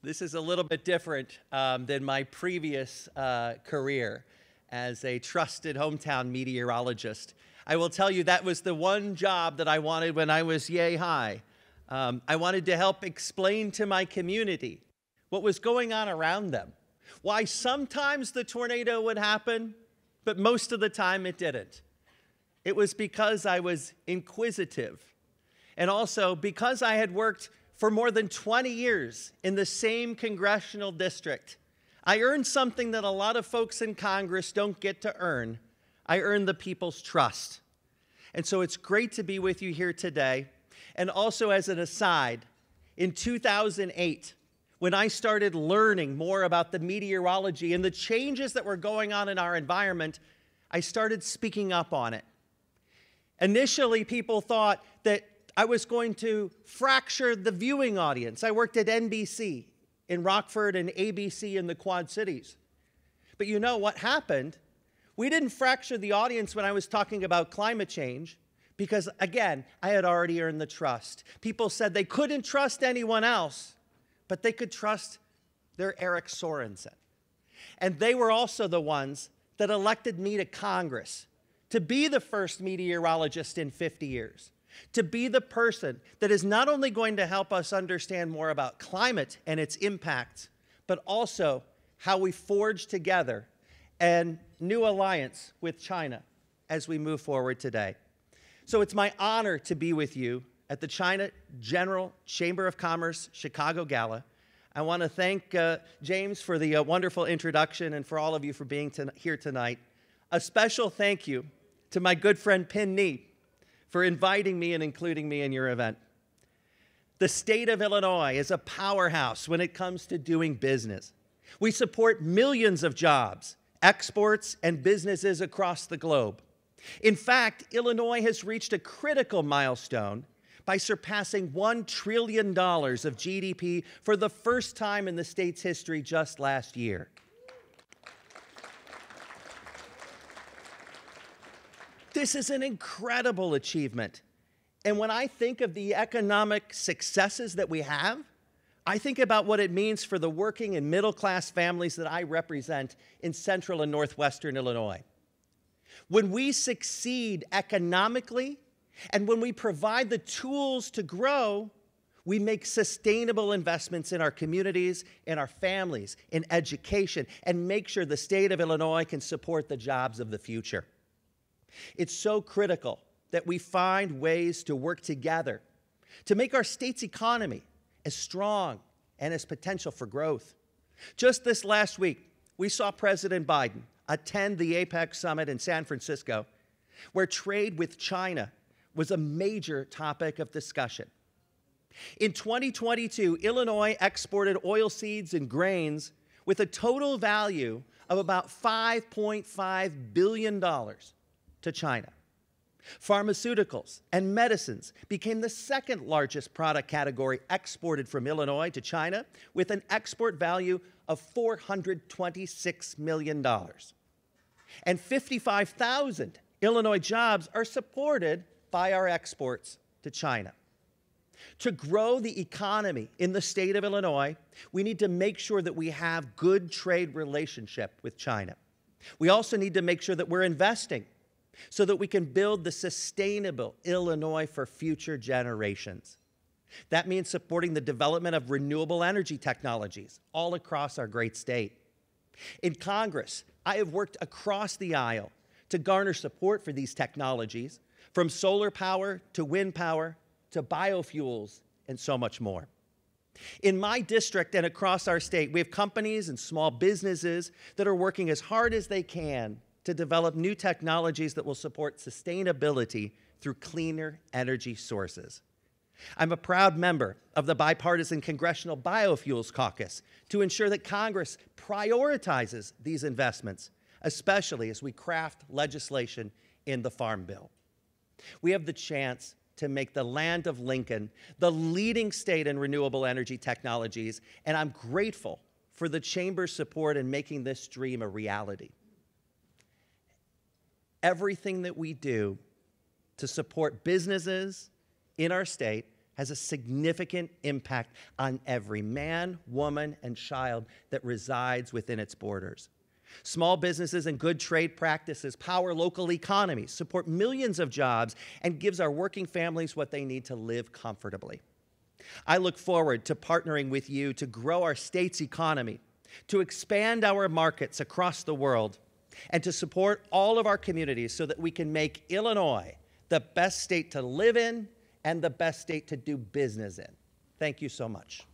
This is a little bit different than my previous career as a trusted hometown meteorologist. I will tell you that was the one job that I wanted when I was yay high. I wanted to help explain to my community what was going on around them, why sometimes the tornado would happen, but most of the time it didn't. It was because I was inquisitive, and also because I had worked for more than 20 years in the same congressional district. I earned something that a lot of folks in Congress don't get to earn. I earned the people's trust. And so it's great to be with you here today. And also as an aside, in 2008, when I started learning more about the meteorology and the changes that were going on in our environment, I started speaking up on it. Initially, people thought that I was going to fracture the viewing audience. I worked at NBC in Rockford and ABC in the Quad Cities. But you know what happened? We didn't fracture the audience when I was talking about climate change because, again, I had already earned the trust. People said they couldn't trust anyone else, but they could trust their Eric Sorensen. And they were also the ones that elected me to Congress to be the first meteorologist in 50 years. To be the person that is not only going to help us understand more about climate and its impact, but also how we forge together a new alliance with China as we move forward today. So it's my honor to be with you at the China General Chamber of Commerce Chicago Gala. I want to thank James for the wonderful introduction and for all of you for being here tonight. A special thank you to my good friend Pin Nee for inviting me and including me in your event. The state of Illinois is a powerhouse when it comes to doing business. We support millions of jobs, exports, and businesses across the globe. In fact, Illinois has reached a critical milestone by surpassing $1 trillion of GDP for the first time in the state's history just last year. This is an incredible achievement. And when I think of the economic successes that we have, I think about what it means for the working and middle-class families that I represent in central and northwestern Illinois. When we succeed economically and when we provide the tools to grow, we make sustainable investments in our communities, in our families, in education, and make sure the state of Illinois can support the jobs of the future. It's so critical that we find ways to work together to make our state's economy as strong and as potential for growth. Just this last week, we saw President Biden attend the APEC summit in San Francisco, where trade with China was a major topic of discussion. In 2022, Illinois exported oilseeds and grains with a total value of about $5.5 billion to China. Pharmaceuticals and medicines became the second largest product category exported from Illinois to China, with an export value of $426 million. And 55,000 Illinois jobs are supported by our exports to China. To grow the economy in the state of Illinois, we need to make sure that we have good trade relationship with China. We also need to make sure that we're investing so that we can build the sustainable Illinois for future generations. That means supporting the development of renewable energy technologies all across our great state. In Congress, I have worked across the aisle to garner support for these technologies, from solar power to wind power to biofuels and so much more. In my district and across our state, we have companies and small businesses that are working as hard as they can to develop new technologies that will support sustainability through cleaner energy sources. I'm a proud member of the bipartisan Congressional Biofuels Caucus to ensure that Congress prioritizes these investments, especially as we craft legislation in the Farm Bill. We have the chance to make the land of Lincoln the leading state in renewable energy technologies, and I'm grateful for the Chamber's support in making this dream a reality. Everything that we do to support businesses in our state has a significant impact on every man, woman, and child that resides within its borders. Small businesses and good trade practices power local economies, support millions of jobs, and gives our working families what they need to live comfortably. I look forward to partnering with you to grow our state's economy, to expand our markets across the world, and to support all of our communities so that we can make Illinois the best state to live in and the best state to do business in. Thank you so much.